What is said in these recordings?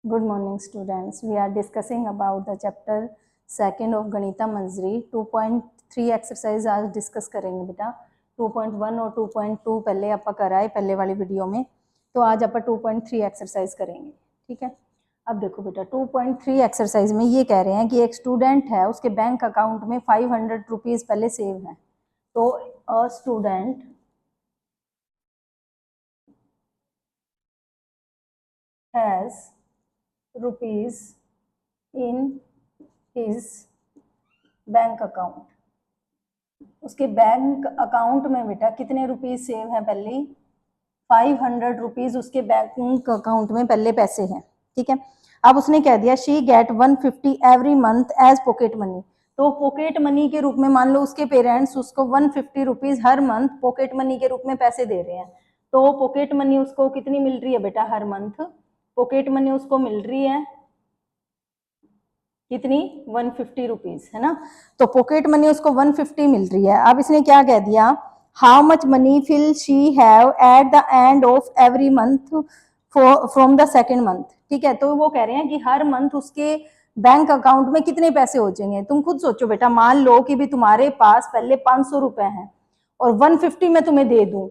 Good morning, students. We are discussing about the chapter second of Ganita Manjari. 2.3 exercise आज discuss करेंगे बेटा. 2.1 और 2.2 पहले आप कराए पहले वाली वीडियो में, तो आज आप 2.3 एक्सरसाइज करेंगे. ठीक है. अब देखो बेटा 2.3 एक्सरसाइज में ये कह रहे हैं कि एक स्टूडेंट है, उसके बैंक अकाउंट में 500 रुपीज पहले सेव है. तो a student has rupees in his bank account. उसके बैंक अकाउंट में बेटा कितने रुपीज सेव हैं? पहले 500 रुपीज उसके बैंक अकाउंट में पहले पैसे हैं. ठीक है. अब उसने कह दिया she get 150 every month as pocket money. तो पॉकेट मनी के रूप में मान लो उसके पेरेंट्स उसको 150 रुपीज हर मंथ पॉकेट मनी के रूप में पैसे दे रहे हैं. तो पॉकेट मनी उसको कितनी मिल रही है बेटा हर मंथ? पॉकेट मनी उसको मिल रही है कितनी? 150 रुपीज, है ना. तो पॉकेट मनी उसको 150 मिल रही है. अब इसने क्या कह दिया, how much money will she have at the end of every month from the second month. ठीक है. तो वो कह रहे हैं कि हर मंथ उसके बैंक अकाउंट में कितने पैसे हो जाएंगे. तुम खुद सोचो बेटा, मान लो कि भी तुम्हारे पास पहले 500 रुपए हैं और 150 मैं तुम्हें दे दूं,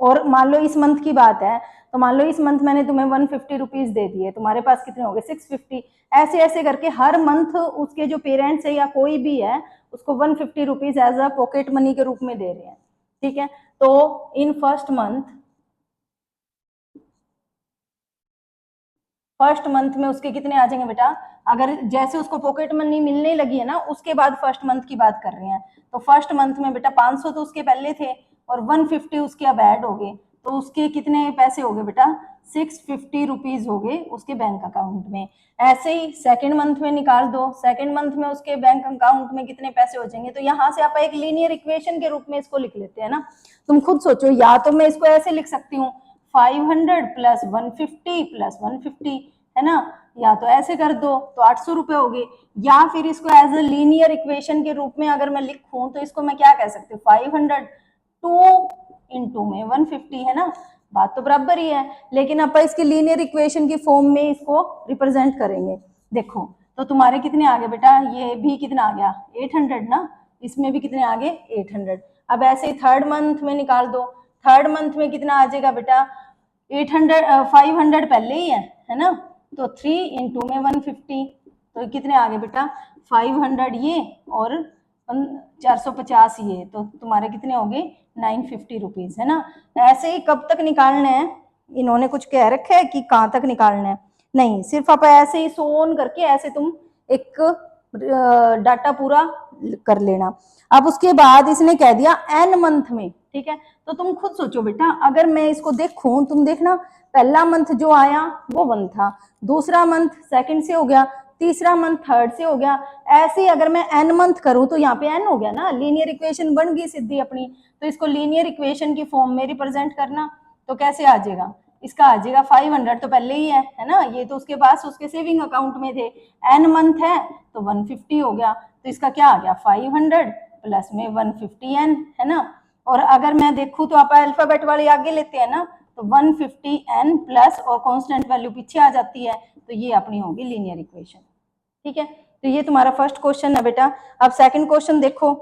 और मान लो इस मंथ की बात है, तो मान लो इस मंथ मैंने तुम्हें 150 रुपीज दे दिए, तुम्हारे पास कितने हो गए? 650. ऐसे ऐसे करके हर मंथ उसके जो पेरेंट्स है या कोई भी है उसको 150 rupees as a pocket money के रूप में दे रहे हैं. ठीक है. तो इन फर्स्ट मंथ में उसके कितने आ जाएंगे बेटा? अगर जैसे उसको पॉकेट मनी मिलने लगी है ना, उसके बाद फर्स्ट मंथ की बात कर रहे हैं, तो फर्स्ट मंथ में बेटा 500 तो उसके पहले थे और 150 उसके अब ऐड हो गए, तो उसके कितने पैसे हो गए बेटा? 650 रुपीज हो गए उसके बैंक अकाउंट में. ऐसे ही सेकेंड मंथ में निकाल दो, सेकेंड मंथ में उसके बैंक अकाउंट में कितने पैसे हो जाएंगे. तो यहाँ से आप एक लीनियर इक्वेशन के रूप में इसको लिख लेते हैं ना. तुम खुद सोचो, या तो मैं इसको ऐसे लिख सकती हूँ 500 प्लस 150 प्लस 150, है ना, या तो ऐसे कर दो तो 800 रुपए हो गए, या फिर इसको एज अ लीनियर इक्वेशन के रूप में अगर मैं लिखूं तो इसको मैं क्या कह सकती हूँ? 500 2 इंटू में 150, है ना. बात तो बराबर ही है, लेकिन अपन इसकी लीनियर इक्वेशन की फॉर्म में इसको रिप्रेजेंट करेंगे. देखो तो तुम्हारे कितने आ गए बेटा? ये भी कितना आ गया? 800 ना. इसमें भी कितने आ गए? 800. अब ऐसे ही थर्ड मंथ में निकाल दो. थर्ड मंथ में कितना आ जाएगा बेटा? 800 500 पहले ही है ना. तो 3 इंटू में 150, तो कितने आ गए बेटा? 500 ये और 450 ये, तो तुम्हारे कितने हो गए? 950 रुपीज, है ना. ऐसे ही कब तक निकालने हैं? इन्होंने कुछ कह रखा है कि कहाँ तक निकालना है? नहीं, सिर्फ आप ऐसे ही सोन करके ऐसे तुम एक डाटा पूरा कर लेना. अब उसके बाद इसने कह दिया एन मंथ में. ठीक है. तो तुम खुद सोचो बेटा, अगर मैं इसको देखूं, तुम देखना पहला मंथ जो आया वो 1 था, दूसरा मंथ सेकंड से हो गया, तीसरा मंथ थर्ड से हो गया. ऐसे ही अगर मैं एन मंथ करूं तो यहाँ पे एन हो गया ना, लीनियर इक्वेशन बन गई सीधी अपनी. तो इसको लीनियर इक्वेशन की फॉर्म में रिप्रेजेंट करना, तो कैसे आ जाएगा? इसका आ जाएगा 500 तो पहले ही है ना, ये तो उसके पास उसके सेविंग अकाउंट में थे. एन मंथ है तो 150 हो गया, तो इसका क्या आ गया? 500 प्लस में 150 एन, है ना. और अगर मैं देखूं तो आप अल्फाबेट वाली आगे लेते हैं ना, तो 150 एन प्लस और कांस्टेंट वैल्यू पीछे आ जाती है, तो ये अपनी होगी लीनियर इक्वेशन. ठीक है. तो ये तुम्हारा फर्स्ट क्वेश्चन है बेटा. अब सेकंड क्वेश्चन देखो.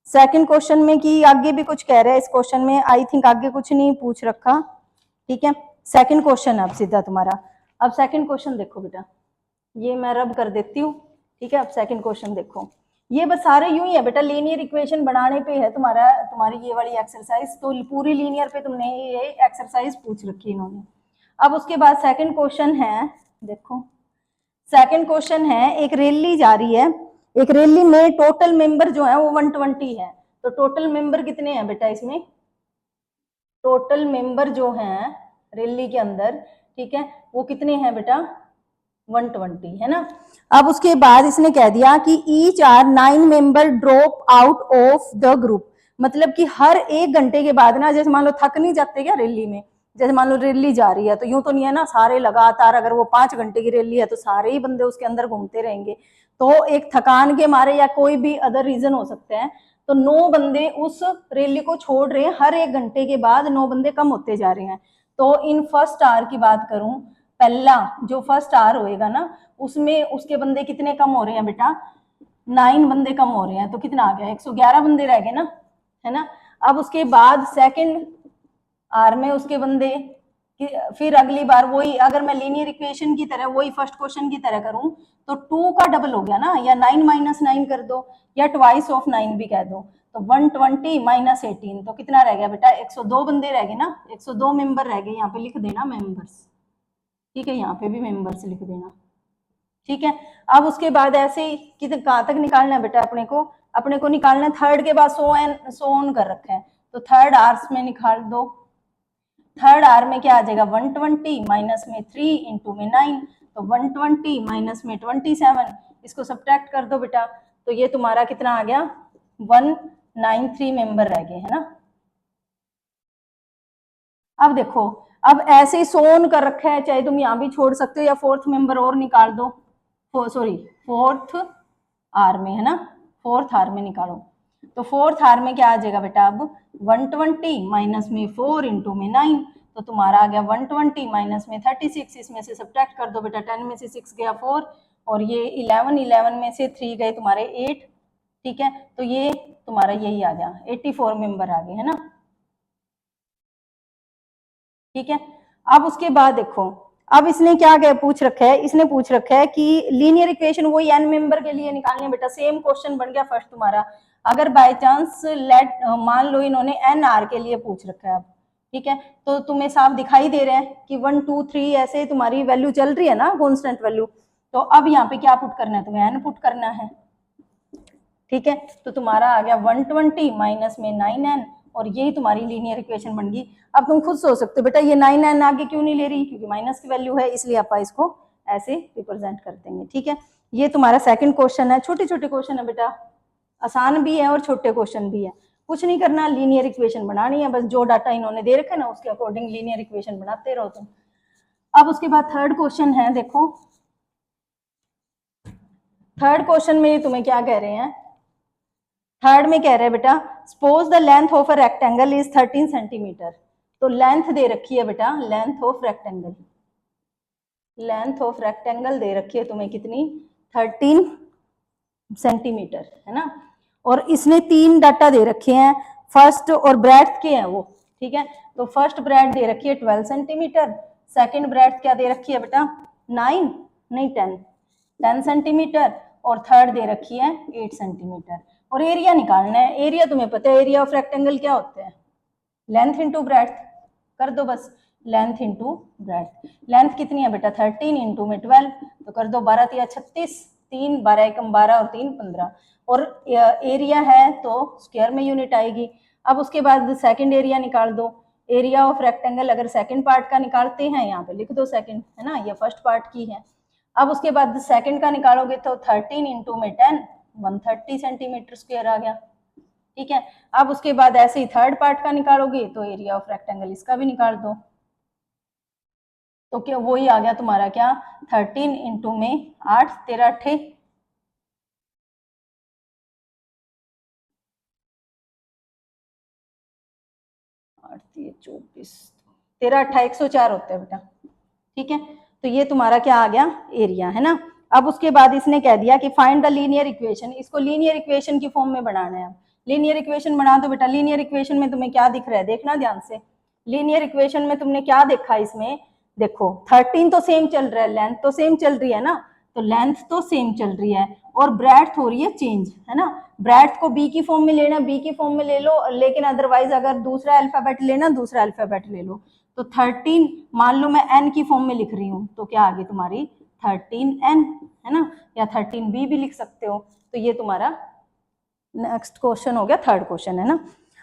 सेकंड क्वेश्चन में कि आगे भी कुछ कह रहा है. इस क्वेश्चन में आई थिंक आगे कुछ नहीं पूछ रखा. ठीक है. सेकंड क्वेश्चन अब सीधा तुम्हारा. अब सेकंड क्वेश्चन देखो बेटा, ये मैं रब कर देती हूँ. ठीक है. अब सेकंड क्वेश्चन देखो, ये बस सारे यूं ही है बेटा, लीनियर इक्वेशन बनाने पे है तुम्हारा, तुम्हारी ये वाली एक्सरसाइज. तो पूरी लीनियर पे तुमने ये एक्सरसाइज पूछ रखी इन्होंने. अब उसके बाद सेकंड क्वेश्चन है, देखो सेकंड क्वेश्चन है, एक रैली जा रही है, एक रैली में टोटल मेंबर जो है वो 120 है. तो टोटल मेंबर कितने हैं बेटा इसमें? टोटल मेंबर जो हैं रैली के अंदर, ठीक है, वो कितने हैं बेटा? 120, है ना. अब उसके बाद इसने कह दिया कि each are 9 member drop out of the group. मतलब कि हर 1 घंटे के बाद ना, जैसे मान लो थक नहीं जाते क्या रैली में, जैसे मान लो रैली जा रही है तो यूं तो नहीं है ना सारे लगातार, अगर वो 5 घंटे की रैली है तो सारे ही बंदे उसके अंदर घूमते रहेंगे. तो एक थकान के मारे या कोई भी अदर रीजन हो सकते हैं, तो 9 बंदे उस रैली को छोड़ रहे हैं. हर 1 घंटे के बाद 9 बंदे कम होते जा रहे हैं. तो इन फर्स्ट आवर की बात करूं पहला जो फर्स्ट आर होएगा ना, उसमें उसके बंदे कितने कम हो रहे हैं बेटा, 9 बंदे कम हो रहे हैं, तो कितना आ गया, 111 बंदे रह गए ना, है ना। अब उसके बाद सेकंड आर में उसके बंदे, फिर अगली बार वही, अगर मैं लीनियर इक्वेशन की तरह वही फर्स्ट क्वेश्चन की तरह करूं तो 2 का डबल हो गया ना, या 9 माइनस 9 कर दो, या ट्वाइस ऑफ 9 भी कह दो, तो 120 माइनस 18, तो कितना रह गया बेटा, 102 बंदे रह गए ना, 102 मेंबर रह गए, यहाँ पे लिख देना मेंबर्स, ठीक है, यहाँ पे भी मेंबर्स लिख देना, ठीक है। अब उसके बाद ऐसे ही कितने कहाँ तक निकालना है बेटा, अपने को निकालना है थर्ड के बाद सो ऑन कर रखा है, तो थर्ड आर्स में निकाल दो, थर्ड आर में क्या आ जाएगा, 120 माइनस में 3 इंटू में 9, तो 120 माइनस में 27, इसको सब्ट्रैक्ट कर दो बेटा, तो ये तुम्हारा कितना आ गया, 193 मेंबर रह गए, है ना। अब देखो, अब ऐसे ही सोन कर रखा है, चाहे तुम यहाँ भी छोड़ सकते हो या फोर्थ मेंबर और निकाल दो, सॉरी फोर्थ आर में, है ना, फोर्थ आर में निकालो, तो फोर्थ आर में क्या आ जाएगा बेटा, अब 120 माइनस में 4 इंटू में 9, तो तुम्हारा आ गया 120 माइनस में 36, इसमें से सब्ट्रैक्ट कर दो बेटा, 10 में से 6 गया 4, और ये 11 में से 3 गए तुम्हारे 8, ठीक है, तो ये तुम्हारा यही आ गया, 84 मेंबर आ गए, है ना, ठीक है। अब उसके बाद देखो, अब इसने क्या पूछ रखा है, इसने पूछ रखा है कि लीनियर इक्वेशन वही n मेंबर के लिए निकालनी है बेटा, सेम क्वेश्चन बन गया फर्स्ट तुम्हारा, अगर बाय चांस लेट मान लो इन्होंने एन आर के लिए पूछ रखा है, अब ठीक है, तो तुम्हें साफ दिखाई दे रहा है कि 1 2 3 ऐसे तुम्हारी वैल्यू चल रही है ना, कॉन्स्टेंट वैल्यू, तो अब यहाँ पे क्या पुट करना है, तुम्हें एन पुट करना है, ठीक है, तो तुम्हारा आ गया 120 माइनस में 9n, और यही तुम्हारी लीनियर इक्वेशन बन गई। अब तुम खुद सोच सकते हो बेटा ये 9n आगे क्यों नहीं ले रही, क्योंकि माइनस की वैल्यू है, इसलिए आप इसको ऐसे रिप्रेजेंट कर देंगे, ठीक है। ये तुम्हारा सेकंड क्वेश्चन है, छोटे छोटे क्वेश्चन है बेटा, आसान भी है और छोटे क्वेश्चन भी है, कुछ नहीं करना, लीनियर इक्वेशन बनानी है, बस जो डाटा इन्होंने दे रखा है ना उसके अकॉर्डिंग लीनियर इक्वेशन बनाते रहो तुम। अब उसके बाद थर्ड क्वेश्चन है, देखो थर्ड क्वेश्चन में तुम्हें क्या कह रहे हैं, थर्ड में कह रहे हैं बेटा, suppose the length of a rectangle is 13 centimetre, तो लेंथ दे रखी है बेटा, length of rectangle, length of rectangle दे रखी है तुम्हें कितनी, 13 सेंटीमीटर, है ना, और इसने 3 डाटा दे रखे हैं, फर्स्ट और ब्रेड्थ के हैं वो, ठीक है, तो फर्स्ट ब्रेड दे रखी है 12 सेंटीमीटर, सेकंड ब्रेड क्या दे रखी है बेटा, 9 नहीं 10 सेंटीमीटर, और थर्ड दे रखी है 8 सेंटीमीटर, और एरिया निकालना है, एरिया तुम्हें पता है, एरिया ऑफ रेक्टेंगल क्या होता है, लेंथ इंटू ब्रेड्थ, कर दो बस, लेंथ इंटू ब्रेड्थ, लेंथ कितनी है बेटा 13 इंटू में 12, तो कर दो 12 या 36, 3 12 एकम 12 और 3 15, और एरिया है तो स्क्वायर में यूनिट आएगी। अब उसके बाद सेकंड एरिया निकाल दो, एरिया ऑफ रेक्टेंगल अगर सेकंड पार्ट का निकालते हैं, यहाँ पे लिख दो सेकंड, है ना, ये फर्स्ट पार्ट की है। अब उसके बाद सेकंड का निकालोगे तो 13 इंटू में 10, 130 सेंटीमीटर स्क्वायर आ गया, ठीक है। अब उसके बाद ऐसे ही थर्ड पार्ट का निकालोगे तो एरिया ऑफ रेक्टेंगल इसका भी निकाल दो, तो क्या वही आ गया तुम्हारा क्या, 13 इंटू में 8 13 8 24 13 8 104 होता है बेटा, ठीक है, तो ये तुम्हारा क्या आ गया, एरिया, है ना। अब उसके बाद इसने कह दिया कि फाइंड द लीनियर इक्वेशन, इसको लीनियर इक्वेशन की फॉर्म में बनाना है। अब लीनियर इक्वेशन बना दो बेटा, लीनियर इक्वेशन में तुम्हें क्या दिख रहा है, देखना ध्यान से, लीनियर इक्वेशन में तुमने क्या देखा इसमें, देखो 13 तो सेम चल रहा है, लेंथ तो सेम चल रही है ना, तो लेंथ तो सेम चल रही है, और ब्रेड्थ हो रही है चेंज, है ना, ब्रेड्थ को बी की फॉर्म में लेना, बी की फॉर्म में ले लो, लेकिन अदरवाइज अगर दूसरा अल्फाबेट लेना, दूसरा अल्फाबेट ले लो, तो 13 मान लो मैं n की फॉर्म में लिख रही हूँ, तो क्या आ गई तुम्हारी 13n, है ना, या 13b भी लिख सकते हो, तो ये तुम्हारा नेक्स्ट क्वेश्चन हो गया, थर्ड क्वेश्चन, है ना।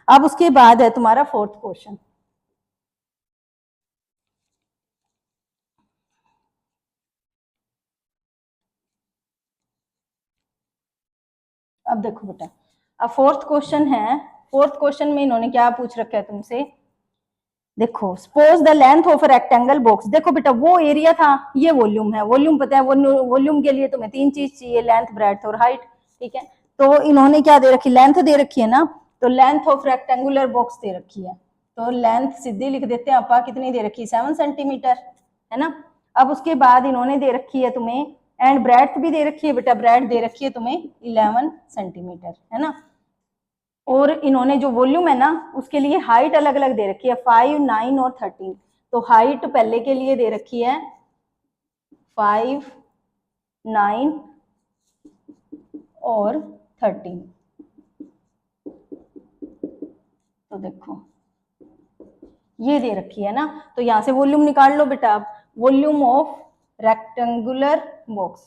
अब उसके बाद है तुम्हारा फोर्थ क्वेश्चन, अब देखो बेटा, अब फोर्थ क्वेश्चन है, फोर्थ क्वेश्चन में इन्होंने क्या पूछ रखा है तुमसे, देखो suppose the length of rectangle box, देखो बेटा वो एरिया था, ये वॉल्यूम है, वॉल्यूम पता है, वॉल्यूम के लिए तुम्हें 3 चीज चाहिए, लेंथ ब्रेड्थ और हाइट, ठीक है, तो इन्होंने क्या दे रखी, लेंथ दे रखी है ना, तो लेंथ ऑफ रेक्टेंगुलर बॉक्स दे रखी है, तो लेंथ सीधी लिख देते हैं आपा, कितनी दे रखी 7 सेंटीमीटर, है ना। अब उसके बाद इन्होंने दे रखी है तुम्हें, एंड ब्रेड्थ भी दे रखी है बेटा, ब्रेड दे रखी है तुम्हें 11 सेंटीमीटर, है ना। और इन्होंने जो वॉल्यूम है ना उसके लिए हाइट अलग अलग दे रखी है, 5, 9 और 13। तो हाइट पहले के लिए दे रखी है 5, 9 और 13। तो देखो ये दे रखी है ना, तो यहां से वॉल्यूम निकाल लो बेटा। अब volume of rectangular box,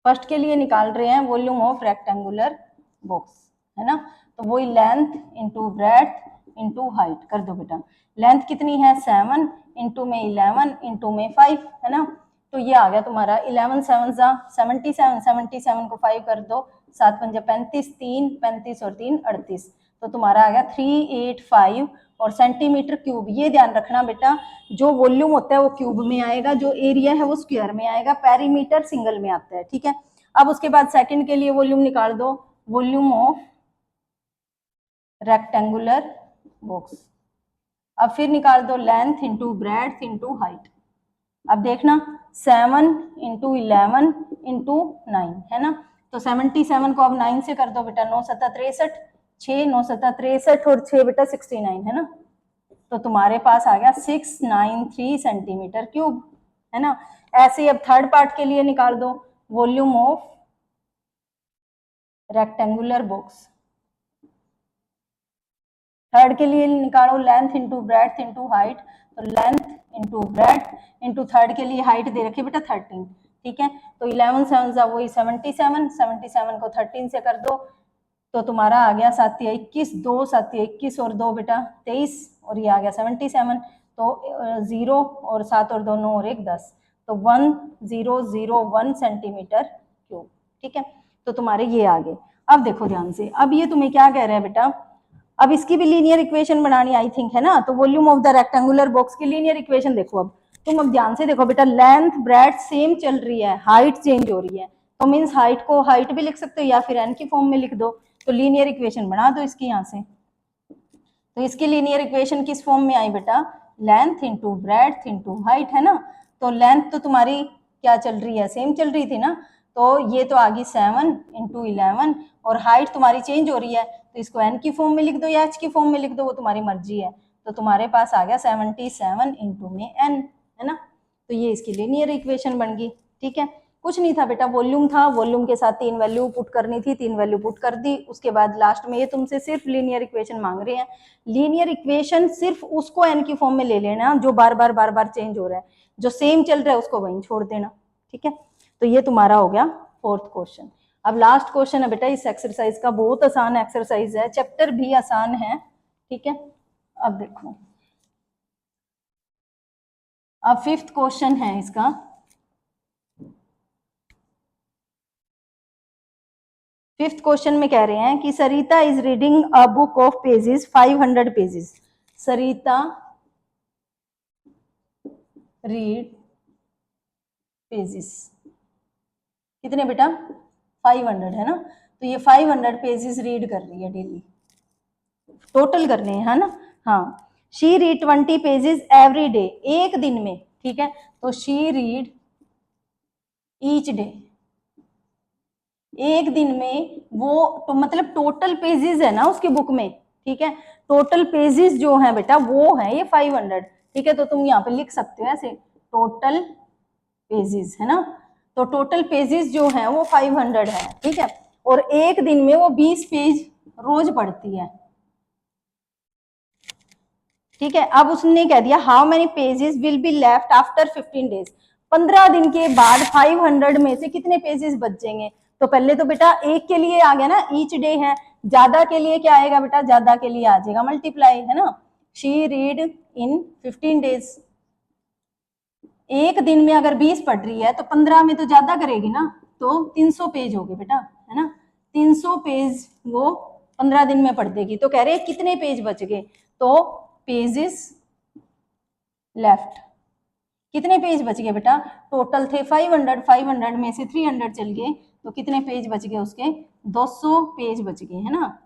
first के लिए निकाल रहे हैं वॉल्यूम ऑफ रेक्टेंगुलर बॉक्स, है ना। तो वही length into breadth into height कर दो बेटा। लेंथ कितनी है 7, इंटू में 11, इंटू में 5, है ना। तो ये आ गया तुम्हारा 11 7 77, 77 को 5 कर दो, 7 पंजा 35, 3 35 और 3 38। तो तुम्हारा आ गया 385 और सेंटीमीटर क्यूब। ये ध्यान रखना बेटा, जो वॉल्यूम होता है वो क्यूब में आएगा, जो एरिया है वो स्क्वायर में आएगा, पेरीमीटर सिंगल में आता है, ठीक है। अब उसके बाद सेकंड के लिए वॉल्यूम निकाल दो, वॉल्यूम ऑफ रेक्टेंगुलर बॉक्स। अब फिर निकाल दो length into breadth into height. अब देखना 7 इंटू 11 इंटू 9, है ना। तो 77 को अब 9 से कर दो बेटा, 9 7 63, 6 9 7 63 और 6 बेटा 69, है ना। तो तुम्हारे पास आ गया 693 सेंटीमीटर क्यूब, है ना। ऐसे ही अब थर्ड पार्ट के लिए निकाल दो volume of rectangular box. Third के लिए निकालो length into breadth into height. तो length into breadth into third के लिए हाइट दे रखी बेटा 13, ठीक है। तो 11 7 वही 77, 77 को 13 से कर दो, तो तुम्हारा आ गया 7 21, 2 7 21 और 2 बेटा 23, और ये आ गया 77। तो 0 और 7 और 2 9 और 1 10, तो 1001 सेंटीमीटर क्यूब, ठीक है। तो तुम्हारे ये आ गए। अब देखो ध्यान से, अब ये तुम्हें क्या कह रहे हैं बेटा, अब इसकी भी लीनियर इक्वेशन बनानी आई थिंक, है ना। तो volume of the rectangular box की लीनियर इक्वेशन देखो। अब तुम अब ध्यान से देखो बेटा, लेंथ ब्रेड्थ सेम चल रही है, हाइट चेंज हो रही है, तो मीन्स हाइट को हाइट भी लिख सकते हो या फिर एन की फॉर्म में लिख दो। तो लीनियर इक्वेशन बना दो इसकी यहाँ से। तो इसकी लीनियर इक्वेशन किस फॉर्म में आई बेटा, length into breadth into height, है ना। तो लेंथ तो तुम्हारी क्या चल रही है, सेम चल रही थी ना, तो ये तो आ गई 7 इंटू 11, और हाइट तुम्हारी चेंज हो रही है, तो इसको एन की फॉर्म में लिख दो या एच की फॉर्म में लिख दो, वो तुम्हारी मर्जी है। तो तुम्हारे पास आ गया 77 इंटू में एन, है ना। तो ये इसकी लीनियर इक्वेशन बन गई, ठीक है। कुछ नहीं था बेटा, वॉल्यूम था, वॉल्यूम के साथ 3 वैल्यू पुट करनी थी, 3 वैल्यू पुट कर दी। उसके बाद लास्ट में ये तुमसे सिर्फ लीनियर इक्वेशन मांग रहे हैं। लीनियर इक्वेशन सिर्फ उसको एन की फॉर्म में ले लेना जो बार बार चेंज हो रहा है, जो सेम चल रहा है उसको वहीं छोड़ देना, ठीक है। तो ये तुम्हारा हो गया फोर्थ क्वेश्चन। अब लास्ट क्वेश्चन है बेटा इस एक्सरसाइज का, बहुत आसान एक्सरसाइज है, चैप्टर भी आसान है, ठीक है। अब देखो, अब फिफ्थ क्वेश्चन है इसका। फिफ्थ क्वेश्चन में कह रहे हैं कि Sarita is reading a book of pages 500 pages. Sarita read pages कितने बेटा, 500, है ना। तो ये 500 पेजेस रीड कर रही है डेली, टोटल करने हैं, है ना। हाँ, she read 20 pages every day, एक दिन में, ठीक है। तो शी रीड ईच डे, एक दिन में वो तो मतलब टोटल पेजेस है ना उसकी बुक में, ठीक है। टोटल पेजेस जो है बेटा वो है ये 500, ठीक है। तो तुम यहाँ पे लिख सकते हो ऐसे, टोटल पेजेस, है ना। तो टोटल पेजेस जो है वो 500 है, ठीक है। और एक दिन में वो 20 पेज रोज पढ़ती है, ठीक है। अब उसने कह दिया how many pages will be left after 15 days, 15 दिन के बाद 500 में से कितने पेजेस बच जाएंगे। तो पहले तो बेटा एक के लिए आ गया ना, ईच डे है, ज्यादा के लिए क्या आएगा बेटा, ज्यादा के लिए आ जाएगा मल्टीप्लाई, है ना। शी रीड इन 15 डेज, एक दिन में अगर 20 पढ़ रही है तो 15 में तो ज्यादा करेगी ना, तो 300 पेज हो गए बेटा, है ना। 300 पेज वो 15 दिन में पढ़ देगी। तो कह रहे कितने पेज बच गए, तो पेजेस लेफ्ट, कितने पेज बच गए बेटा, टोटल थे 500, 500 में से 300 चल गए, तो कितने पेज बच गए उसके, 200 पेज बच गए, है ना।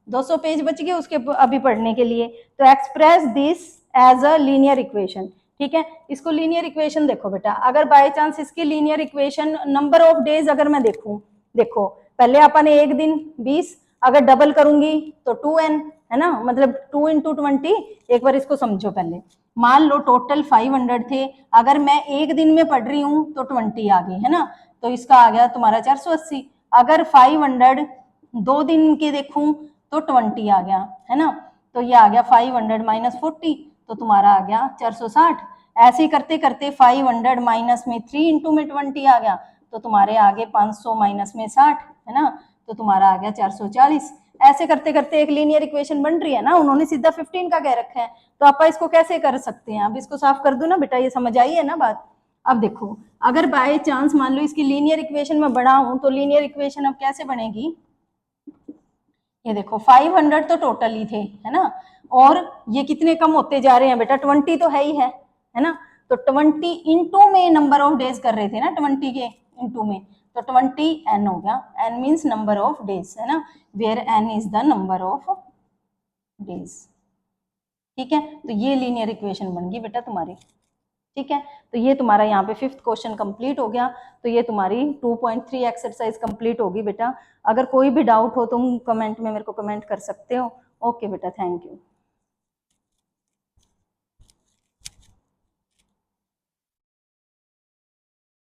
200 पेज बच गए उसके अभी पढ़ने के लिए। तो express this as a linear equation, ठीक है। इसको लीनियर इक्वेशन देखो बेटा, अगर बाय चांस इसकी linear equation number of days अगर मैं देखूं, देखो पहले अपन 1 दिन 20, अगर डबल करूंगी तो 2n, है ना, मतलब 2 × 20। एक बार इसको समझो पहले, मान लो टोटल 500 थे, अगर मैं 1 दिन में पढ़ रही हूं तो 20 आ गई, है ना, तो इसका आ गया तुम्हारा 480। अगर 500 2 दिन के देखूं तो 20 आ गया, है ना, तो ये आ गया 500 माइनस 40, तो तुम्हारा आ गया 460। ऐसे ही करते करते 500 माइनस में 3 × में 20 आ गया, तो तुम्हारे आगे 500 माइनस में 60, है ना, तो तुम्हारा आ गया 440। ऐसे करते करते एक लीनियर इक्वेशन बन रही है ना, उन्होंने सीधा 15 का कह रखा है, तो आप इसको कैसे कर सकते हैं। अब इसको साफ कर दो ना बेटा, ये समझ आई है ना बात। अब देखो, अगर बाय चांस मान लो इसकी लीनियर इक्वेशन में बढ़ाऊं तो लीनियर इक्वेशन अब कैसे बनेगी, ये देखो 500 तो टोटल ही थे, है ना, और ये कितने कम होते जा रहे हैं बेटा, 20 तो है ही है ना, तो 20 इंटू में नंबर ऑफ डेज कर रहे थे ना, 20 के इंटू में, तो 20 n हो गया, n means number of days, है ना, where n is the number of days. ठीक है, तो ये लीनियर इक्वेशन बन गई बेटा तुम्हारी। ठीक है, तो ये तुम्हारा यहाँ पे 5th क्वेश्चन कंप्लीट हो गया। तो ये तुम्हारी 2.3 एक्सरसाइज कंप्लीट होगी बेटा। अगर कोई भी डाउट हो तुम कमेंट में मेरे को कमेंट कर सकते हो। ओके बेटा, थैंक यू।